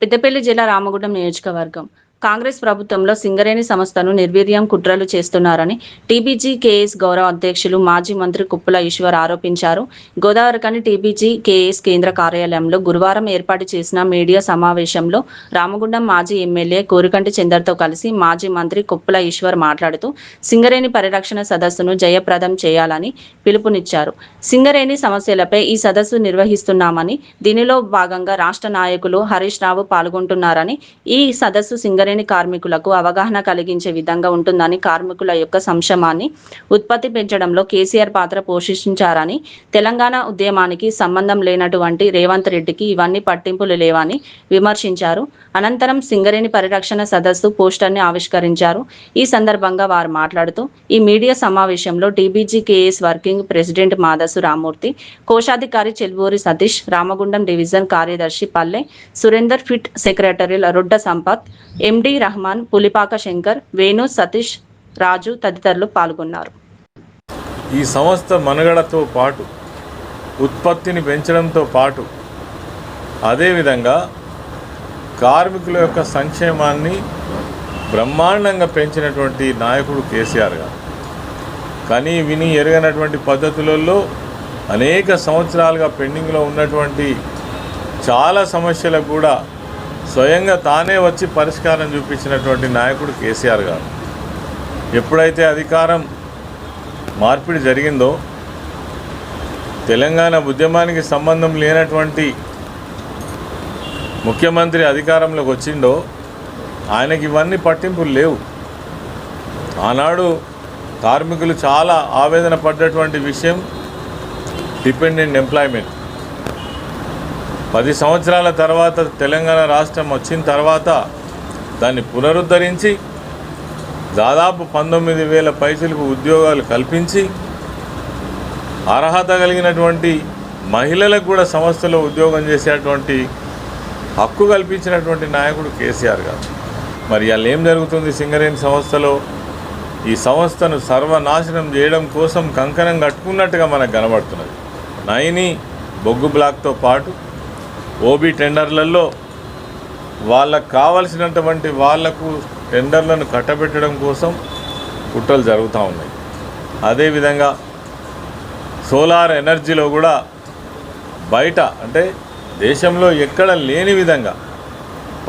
పెద్దపల్లి జిల్లా రామగుండం నియోజకవర్గం కాంగ్రెస్ ప్రభుత్వంలో సింగరేణి సంస్థను నిర్వీర్యం కుట్రలు చేస్తున్నారని టీబీజీ కేఎస్ గౌరవ అధ్యక్షులు మాజీ మంత్రి కుప్పల ఈశ్వర్ ఆరోపించారు. గోదావరిఖని టీబీజీ కేఎస్ కేంద్ర కార్యాలయంలో గురువారం ఏర్పాటు చేసిన మీడియా సమావేశంలో రామగుండం మాజీ ఎమ్మెల్యే కోరికంటి చందర్తో కలిసి మాజీ మంత్రి కుప్పల ఈశ్వర్ మాట్లాడుతూ సింగరేణి పరిరక్షణ సదస్సును జయప్రదం చేయాలని పిలుపునిచ్చారు. సింగరేణి సమస్యలపై ఈ సదస్సు నిర్వహిస్తున్నామని, దీనిలో భాగంగా రాష్ట్ర నాయకులు హరీష్ రావు పాల్గొంటున్నారని, ఈ సదస్సు సింగరేణి కార్మికులకు అవగాహన కలిగించే విధంగా ఉంటుందని, కార్మికుల యొక్క సంక్షేమాన్ని ఉత్పత్తి పెంచడంలో కేసీఆర్ పాత్ర పోషించారని, తెలంగాణ ఉద్యమానికి సంబంధం లేనటువంటి రేవంత్ రెడ్డికి ఇవన్నీ పట్టింపులు లేవని విమర్శించారు. అనంతరం సింగరేణి పరిరక్షణ సదస్సు పోస్టర్ని ఆవిష్కరించారు. ఈ సందర్భంగా వారు మాట్లాడుతూ ఈ మీడియా సమావేశంలో TBGKS working president Madasu Ramurthy, కోశాధికారి చెల్వూరి సతీష్, రామగుండం డివిజన్ కార్యదర్శి Palle Surender, pit secretary Rodda Sampath, MD Rahman, Pulipaka Shankar, Venu, Satish, Raju తదితరులు పాల్గొన్నారు. ఈ సంస్థ మనుగడతో పాటు ఉత్పత్తిని పెంచడంతో పాటు అదేవిధంగా కార్మికుల యొక్క సంక్షేమాన్ని బ్రహ్మాండంగా పెంచినటువంటి నాయకుడు కేసీఆర్ గారు. కానీ విని ఎరగనటువంటి పద్ధతులలో అనేక సంవత్సరాలుగా పెండింగ్లో ఉన్నటువంటి చాలా సమస్యలకు కూడా స్వయంగా తానే వచ్చి పరిష్కారం చూపించినటువంటి నాయకుడు కేసీఆర్ గారు. ఎప్పుడైతే అధికారం మార్పిడి జరిగిందో, తెలంగాణ ఉద్యమానికి సంబంధం లేనటువంటి ముఖ్యమంత్రి అధికారంలోకి వచ్చిండో ఆయనకి ఇవన్నీ పట్టింపులు లేవు. ఆనాడు కార్మికులు చాలా ఆవేదన పడ్డటువంటి విషయం డిపెండెంట్ ఎంప్లాయ్మెంట్. 10 సంవత్సరాల తర్వాత తెలంగాణ రాష్ట్రం వచ్చిన తర్వాత దాన్ని పునరుద్ధరించి దాదాపు 19,000 పైసలకు ఉద్యోగాలు కల్పించి అర్హత కలిగినటువంటి మహిళలకు కూడా సంస్థలో ఉద్యోగం చేసేటువంటి హక్కు కల్పించినటువంటి నాయకుడు కేసీఆర్ గారు. మరి అలా ఏం జరుగుతుంది సింగరేణి సంస్థలో? ఈ సంస్థను సర్వనాశనం చేయడం కోసం కంకణం కట్టుకున్నట్టుగా మనకు కనబడుతున్నది. నైని బొగ్గు బ్లాక్తో పాటు ఓబీ టెండర్లలో వాళ్ళకు కావలసినటువంటి వాళ్లకు టెండర్లను కట్టబెట్టడం కోసం కుట్రలు జరుగుతూ ఉన్నాయి. అదేవిధంగా సోలార్ ఎనర్జీలో కూడా బయట అంటే దేశంలో ఎక్కడ లేని విధంగా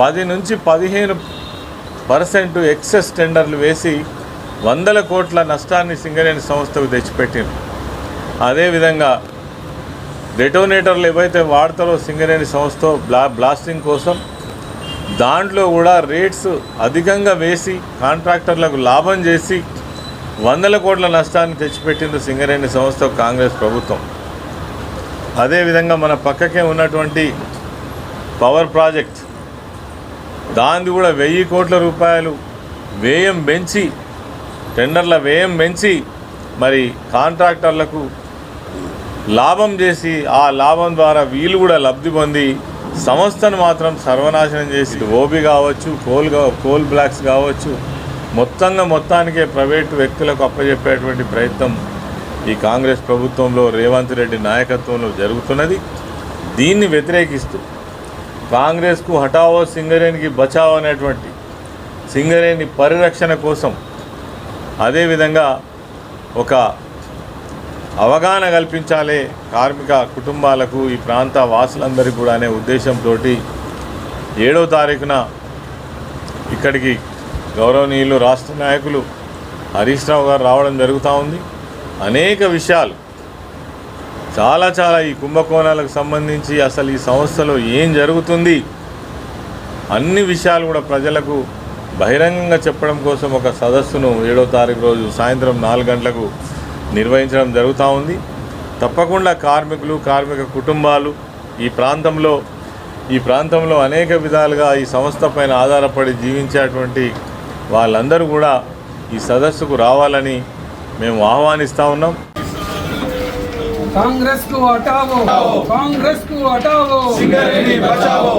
10 నుంచి 15% ఎక్సెస్ టెండర్లు వేసి 100 కోట్ల నష్టాన్ని సింగరేణి సంస్థకు తెచ్చిపెట్టింది. అదేవిధంగా డెటోనేటర్లు ఏవైతే వాడతారో సింగరేణి సంస్థ బ్లాస్టింగ్ కోసం దాంట్లో కూడా రేట్స్ అధికంగా వేసి కాంట్రాక్టర్లకు లాభం చేసి 100 కోట్ల నష్టాన్ని తెచ్చిపెట్టింది సింగరేణి సంస్థ కాంగ్రెస్ ప్రభుత్వం. అదేవిధంగా మన పక్కకే ఉన్నటువంటి పవర్ ప్రాజెక్ట్ దాన్ని కూడా 1000 కోట్ల రూపాయలు వ్యయం పెంచి టెండర్ల వ్యయం పెంచి మరి కాంట్రాక్టర్లకు లాభం చేసి ఆ లాభం ద్వారా వీళ్ళు కూడా లబ్ధి పొంది సంస్థను మాత్రం సర్వనాశనం చేసి ఓబీ కావచ్చు, కోల్ బ్లాక్స్ కావచ్చు, మొత్తానికే ప్రైవేటు వ్యక్తులకు అప్పచెప్పేటువంటి ప్రయత్నం ఈ కాంగ్రెస్ ప్రభుత్వంలో రేవంత్ రెడ్డి నాయకత్వంలో జరుగుతున్నది. దీన్ని వ్యతిరేకిస్తూ కాంగ్రెస్కు హటావో సింగరేణికి బచావో అనేటువంటి సింగరేణి పరిరక్షణ కోసం అదేవిధంగా ఒక అవగాహన కల్పించాలి కార్మిక కుటుంబాలకు, ఈ ప్రాంత వాసులందరికీ కూడా అనే ఉద్దేశంతో 7వ తారీఖున ఇక్కడికి గౌరవనీయులు రాష్ట్ర నాయకులు హరీష్ రావు గారు రావడం జరుగుతూ ఉంది. అనేక విషయాలు చాలా ఈ కుంభకోణాలకు సంబంధించి అసలు ఈ సంస్థలో ఏం జరుగుతుంది అన్ని విషయాలు కూడా ప్రజలకు బహిరంగంగా చెప్పడం కోసం ఒక సదస్సును 7వ తారీఖు రోజు సాయంత్రం 4 గంటలకు నిర్వహించడం జరుగుతూ ఉంది. తప్పకుండా కార్మికులు, కార్మిక కుటుంబాలు ఈ ప్రాంతంలో అనేక విధాలుగా ఈ సంస్థ పైన ఆధారపడి జీవించేటువంటి వాళ్ళందరూ కూడా ఈ సదస్సుకు రావాలని మేము ఆహ్వానిస్తూ ఉన్నాం. కాంగ్రెస్ కు హటావో, కాంగ్రెస్ కు హటావో, సింగరేణి బచావో,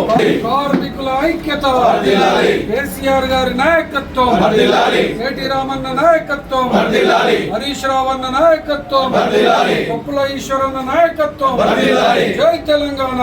కార్మికుల ఐక్యత వర్ధిల్లాలి, కేసీఆర్ గారి నాయకత్వం వర్ధిల్లాలి, కేటీ రామన్న నాయకత్వం వర్ధిల్లాలి, హరీష్ రావు అన్న నాయకత్వం వర్ధిల్లాలి, కుప్పల ఈశ్వరన్న నాయకత్వం వర్ధిల్లాలి. జై తెలంగాణ.